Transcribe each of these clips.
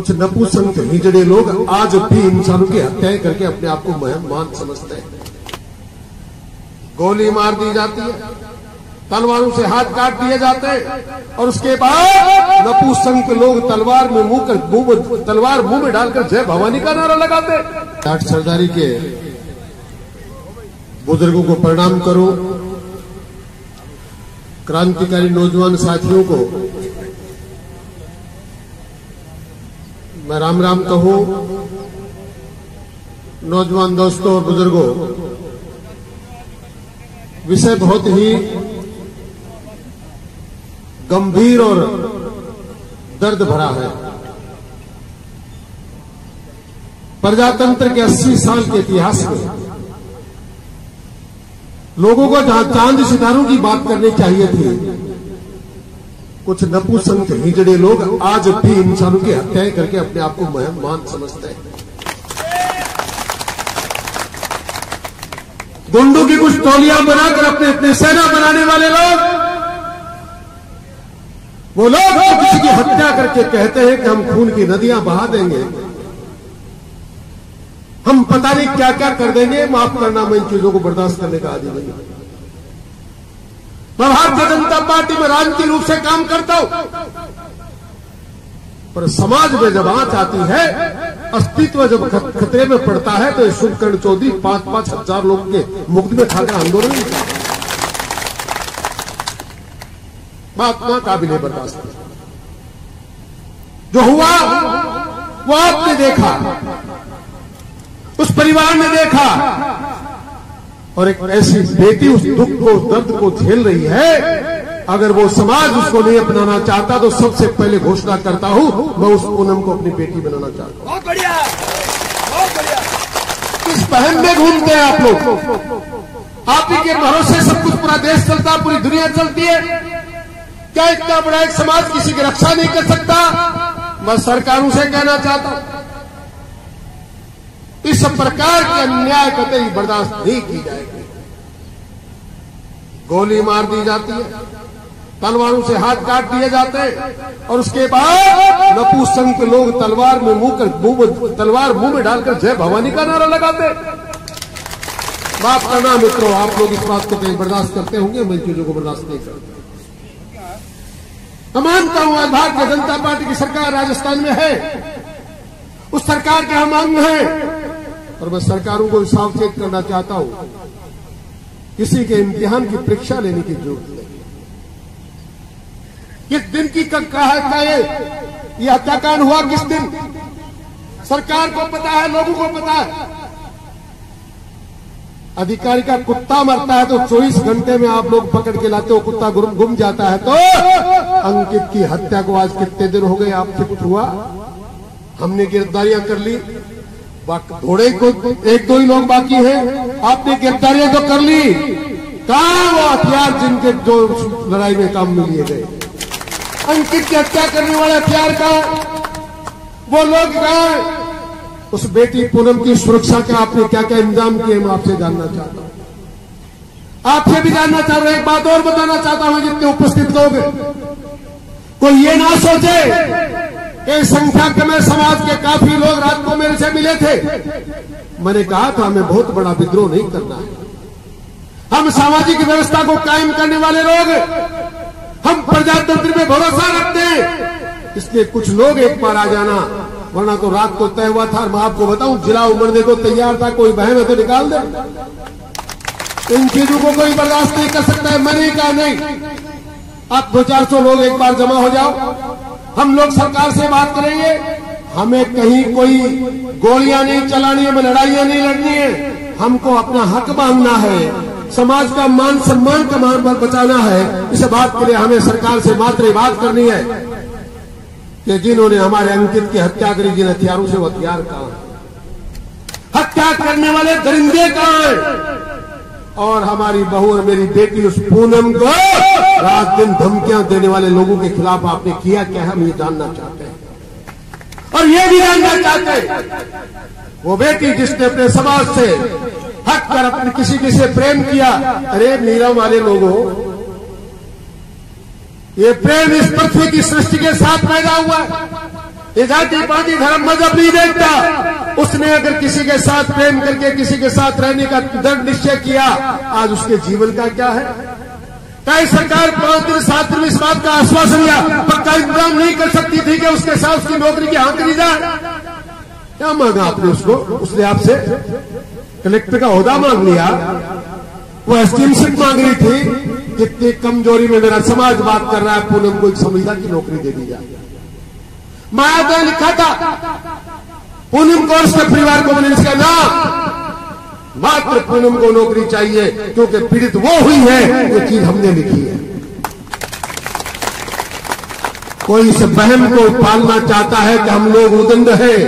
कुछ नपुंसक हिजड़े लोग आज भी इंसानों की हत्याएं करके अपने आप को महान समझते हैं। गोली मार दी जाती है, तलवारों से हाथ काट दिए जाते हैं और उसके बाद नपुंसक लोग तलवार मुंह में डालकर जय भवानी का नारा लगाते हैं। जाट सरदारी के बुजुर्गों को प्रणाम करो, क्रांतिकारी नौजवान साथियों को मैं राम राम कहूं। नौजवान दोस्तों और बुजुर्गों, विषय बहुत ही गंभीर और दर्द भरा है। प्रजातंत्र के 80 साल के इतिहास में लोगों को जहां चांद सितारों की बात करनी चाहिए थी, कुछ नपुंसक हिजड़े लोग आज भी इंसानों की हत्याएं करके अपने आप को महान समझते हैं। गुंडों की कुछ टोलियां बनाकर अपने सेना बनाने वाले लोग, वो लोग तो किसी की हत्या करके कहते हैं कि हम खून की नदियां बहा देंगे, हम पता नहीं क्या क्या कर देंगे। माफ करना, मैं इन चीजों को बर्दाश्त करने का आदी नहीं। मैं भारतीय जनता पार्टी में राजनीतिक रूप से काम करता हूं, पर समाज में जब आंच आती है, अस्तित्व जब खतरे में पड़ता है, तो शुभकर्ण चौधरी 5-5 हजार लोगों के मुकदमे खाकर आंदोलन बात ना काबिल बर्दाश्त। जो हुआ वो आपने देखा, उस परिवार ने देखा, और एक ऐसी बेटी उस दुख को, दर्द को झेल रही है। अगर वो समाज उसको नहीं अपनाना चाहता तो सबसे पहले घोषणा करता हूं, मैं उस पूनम को अपनी बेटी बनाना चाहता हूं। बहुत बढ़िया, बहुत बढ़िया। किस बहन में घूमते हैं आप लोग? आप ही के भरोसे सब कुछ पूरा देश चलता, पूरी दुनिया चलती है। क्या इतना बड़ा एक समाज किसी की रक्षा नहीं कर सकता? मैं सरकारों से कहना चाहता हूं, इस प्रकार के अन्याय कतई बर्दाश्त नहीं की जाएगी। गोली मार दी जाती है, तलवारों से हाथ काट दिए जाते हैं और उसके बाद नपुंसक लोग तलवार मुंह में डालकर जय भवानी का नारा लगाते हैं। माफ करना मित्रों, आप लोग इस बात को कहीं बर्दाश्त करते होंगे, मैं इन चीजों को बर्दाश्त नहीं करता। मैं मानता हूं आज भारतीय जनता पार्टी की सरकार राजस्थान में है, उस सरकार के हम अंग हैं, और मैं सरकारों को सावचेत करना चाहता हूं, किसी के इम्तिहान की परीक्षा लेने की जरूरत नहीं। किस दिन की कहा ये हत्याकांड हुआ, किस दिन? सरकार को पता है, लोगों को पता है। अधिकारी का कुत्ता मरता है तो 24 घंटे में आप लोग पकड़ के लाते हो, कुत्ता गुम जाता है। तो अंकित की हत्या को आज कितने दिन हो गए आपसे कुछ हुआ? हमने गिरफ्तारियां कर ली, थोड़े को 1-2 ही लोग बाकी हैं, आपने गिरफ्तारियां तो कर ली। कहां वो हथियार जिनके जो लड़ाई में काम में लिए गए? अंकित की हत्या करने वाला हथियार का वो लोग कहां? उस बेटी पूनम की सुरक्षा के आपने क्या क्या इंतजाम किए, मैं आपसे जानना चाहता हूं। आपसे भी जानना चाह रहा हूं, एक बात और बताना चाहता हूं जितने उपस्थित लोग, कोई ये ना सोचे कि संख्या कम है, समाज के काफी लोग रात को मेरे से मिले थे। मैंने कहा था हमें बहुत बड़ा विद्रोह नहीं करना है, हम सामाजिक व्यवस्था को कायम करने वाले लोग, हम प्रजातंत्र में भरोसा रखते हैं। इसलिए कुछ लोग एक बार आ जाना, वरना तो रात को तय हुआ था। मैं आपको बताऊं, जिला उमड़ने को तैयार था, कोई बहन है तो निकाल दे। इन चीजों को कोई बर्दाश्त नहीं कर सकता है। मैंने कहा नहीं, आप 200-400 लोग एक बार जमा हो जाओ, हम लोग सरकार से बात करेंगे। हमें कहीं कोई गोलियां नहीं चलानी है, लड़ाइयां नहीं लड़नी है, हमको अपना हक मांगना है, समाज का मान सम्मान का मान बचाना है। इस बात के लिए हमें सरकार से मात्र बात करनी है कि जिन्होंने हमारे अंकित की हत्या करी, जिन हथियारों से वो हथियार कहां है, हत्या करने वाले दरिंदे कहां हैं, और हमारी बहू और मेरी बेटी उस पूनम को रात दिन धमकियां देने वाले लोगों के खिलाफ आपने किया क्या? हम ये जानना चाहते हैं, और ये भी जानना चाहते हैं वो बेटी जिसने अपने समाज से हटकर अपने किसी से प्रेम किया। अरे नीरव वाले लोगों, ये प्रेम इस पृथ्वी की सृष्टि के साथ पैदा हुआ है। ये जाति पाति धर्म मजहब नहीं देखता। उसने अगर किसी के साथ प्रेम करके किसी के साथ रहने का दृढ़ निश्चय किया, आज उसके जीवन का क्या है? कई सरकार 5 दिन 7 दिन इस बात का आश्वासन दिया, पक्का इंतजाम नहीं कर सकती थी कि उसके साथ उसकी नौकरी की हाँक दी जाए। क्या मांगा आपने उसको? उसने आपसे कलेक्टर का ओहदा मांग लिया, वो एसडीएमशिप मांग रही थी। कितनी कमजोरी में मेरा समाज बात कर रहा है, पूनम को एक संविदा की नौकरी दे दी जाए। माया ने लिखा था पूनम को और उसके परिवार को, मैंने इसका नाम मात्र पूनम को नौकरी चाहिए, क्योंकि पीड़ित वो हुई है, ये चीज हमने लिखी है। कोई इस बहम को पालना चाहता है कि हम लोग उदंड हैं,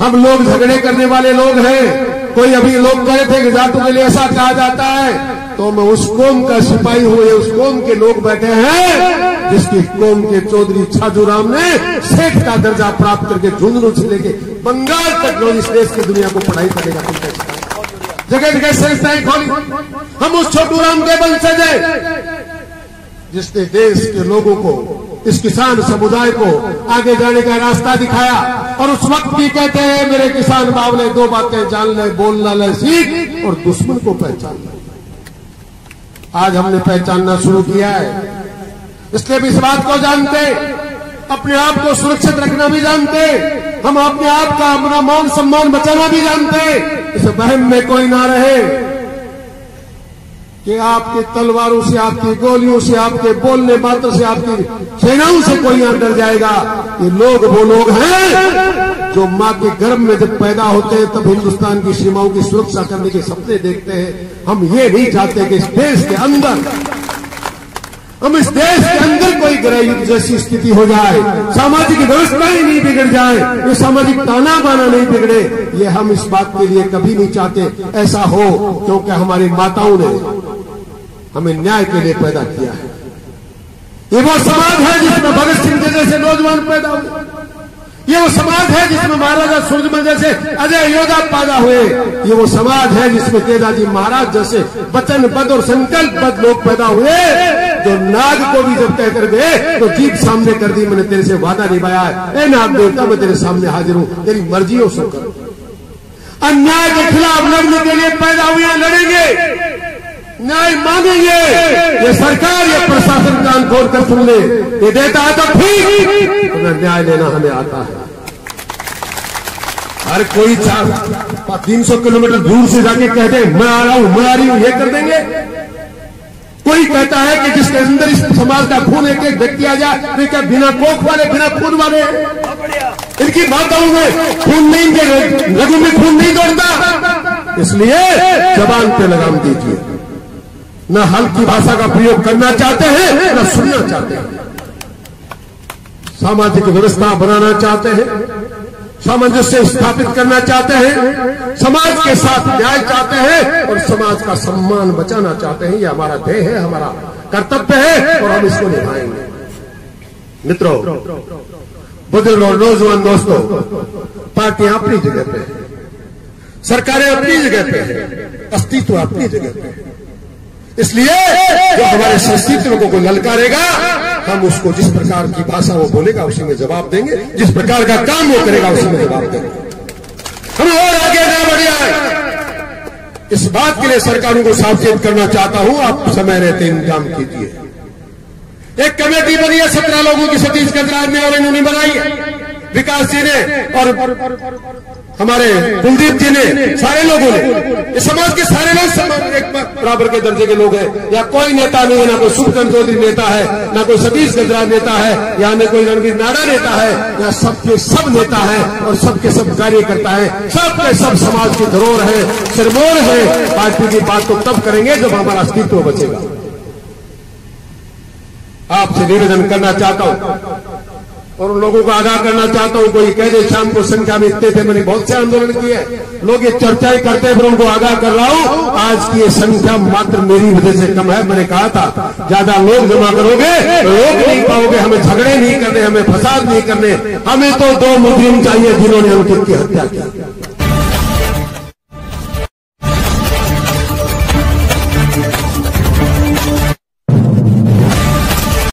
हम लोग झगड़े करने वाले लोग हैं। कोई अभी लोग कहे थे कि जाटों के लिए ऐसा कहा जाता है, तो मैं उस कौम का सिपाही हूं, उस कौम के लोग बैठे हैं जिसकी कौम के चौधरी छाजूराम ने सेठ का दर्जा प्राप्त करके झुंझुनू से लेके बंगाल तक इस देश की दुनिया को पढ़ाई करेगा। जगह जगह संस्थाएं खोली। हम उस छोटूराम के वंशज हैं जिसने देश के लोगों को, इस किसान समुदाय को आगे जाने का रास्ता दिखाया। और उस वक्त भी कहते हैं मेरे किसान बावले, 2 बातें जान ले, बोलना ले सीख और दुश्मन को पहचान ले। आज हमने पहचानना शुरू किया है, इसलिए भी इस बात को जानते, अपने आप को सुरक्षित रखना भी जानते, हम अपने आप का अपना मान सम्मान बचाना भी जानते। इस वहम में कोई ना रहे कि आपकी तलवारों से, आपकी गोलियों से, आपके बोलने मात्र से, आपकी सेनाओं से कोई यहां डर जाएगा। ये लोग वो लोग हैं जो मां के गर्भ में जब पैदा होते हैं तब हिंदुस्तान की सीमाओं की सुरक्षा करने के सपने देखते हैं। हम ये नहीं चाहते कि इस देश के अंदर, हम इस देश के अंदर कोई गृह युद्ध जैसी स्थिति हो जाए, सामाजिक व्यवस्थाएं नहीं बिगड़ जाए, ये सामाजिक ताना बाना नहीं बिगड़े। ये हम इस बात के लिए कभी नहीं चाहते ऐसा हो, क्योंकि हमारी माताओं ने हमें न्याय के लिए पैदा किया है। ये वो समाज है जिसमें भगत सिंह जैसे नौजवान पैदा हुए, ये वो समाज है जिसमें महाराजा सूरजमल जैसे अजय योद्धा पैदा हुए, ये वो समाज है जिसमें तेजाजी महाराज जैसे वचनबद्ध और संकल्पबद्ध लोग पैदा हुए, जो नाग को भी जब कहकर गए तो जीभ सामने कर दी, मैंने तेरे से वादा निभाया है, ए नाग देवता मैं तेरे सामने हाजिर हूं, तेरी मर्जी हो सो कर। अन्याय के खिलाफ लड़ने के लिए पैदा हुए, लड़ेंगे, न्याय मांगेंगे। ये सरकार, ये प्रशासन कान खोल कर सुन ले, ये देता है तो ठीक, न्याय लेना हमें आता है। हर कोई 300 किलोमीटर दूर से जाके कह दे मैं आ रहा हूं, मैं आ रही हूं, ये कर देंगे। कोई कहता है कि जिसके अंदर इस समाज का खून एक एक व्यक्ति आ जाए, वे क्या बिना कोख वाले, बिना खून वाले, इनकी माताओं में खून नहीं, रगों में खून नहीं दौड़ता। इसलिए जबान पे लगाम दीजिए, न हल्की भाषा का प्रयोग करना चाहते हैं न सुनना चाहते हैं। सामाजिक व्यवस्था बनाना चाहते हैं, सामंजस्य स्थापित करना चाहते हैं, समाज के साथ न्याय चाहते हैं और समाज का सम्मान बचाना चाहते हैं। ये हमारा ध्येय है, हमारा कर्तव्य है और हम इसको निभाएंगे। मित्रों, बुजुर्ग और नौजवान दोस्तों, पार्टियां अपनी जगह पे है, सरकारें अपनी जगह पे है, अस्तित्व अपनी जगह पे है। इसलिए जो हमारे अस्तित्व को ललकारेगा, हम उसको जिस प्रकार की भाषा वो बोलेगा उसी में जवाब देंगे, जिस प्रकार का काम वो करेगा उसी में जवाब देंगे। हम और आगे ना बढ़ जाए, इस बात के लिए सरकारों को सावचेत करना चाहता हूं। आप समय रहते इंतजाम कीजिए। एक कमेटी बनी है 17 लोगों की, सतीश गजराज ने और इन्होंने बनाई है, विकास जी ने और हमारे कुलदीप जी ने, सारे लोगों ने, इस समाज के सारे लोग एक बराबर के दर्जे के लोग हैं। या कोई नेता नहीं है, ना कोई सुखचंद्र चौधरी नेता है, ना कोई सतीश गजराज नेता है, या न कोई रणवीर नाडा नेता है, या सबके सब नेता है और सबके सब कार्यकर्ता है, सबके सब समाज की धरोहर है, सिरमौर है। पार्टी की बात तो तब करेंगे जब हमारा अस्तित्व बचेगा। आपसे निवेदन करना चाहता हूं और उन लोगों को आगाह करना चाहता हूं। कोई कह दे शाम को संख्या में इतने थे, मैंने बहुत से आंदोलन किए, लोग ये चर्चाएं करते हैं, फिर उनको आगाह कर रहा हूं, आज की ये संख्या मात्र मेरी वजह से कम है। मैंने कहा था ज्यादा लोग जमा करोगे रोक नहीं पाओगे, हमें झगड़े नहीं करने, हमें फसाद नहीं करने, हमें तो 2 मुजरिम चाहिए जिन्होंने अंकित की हत्या की।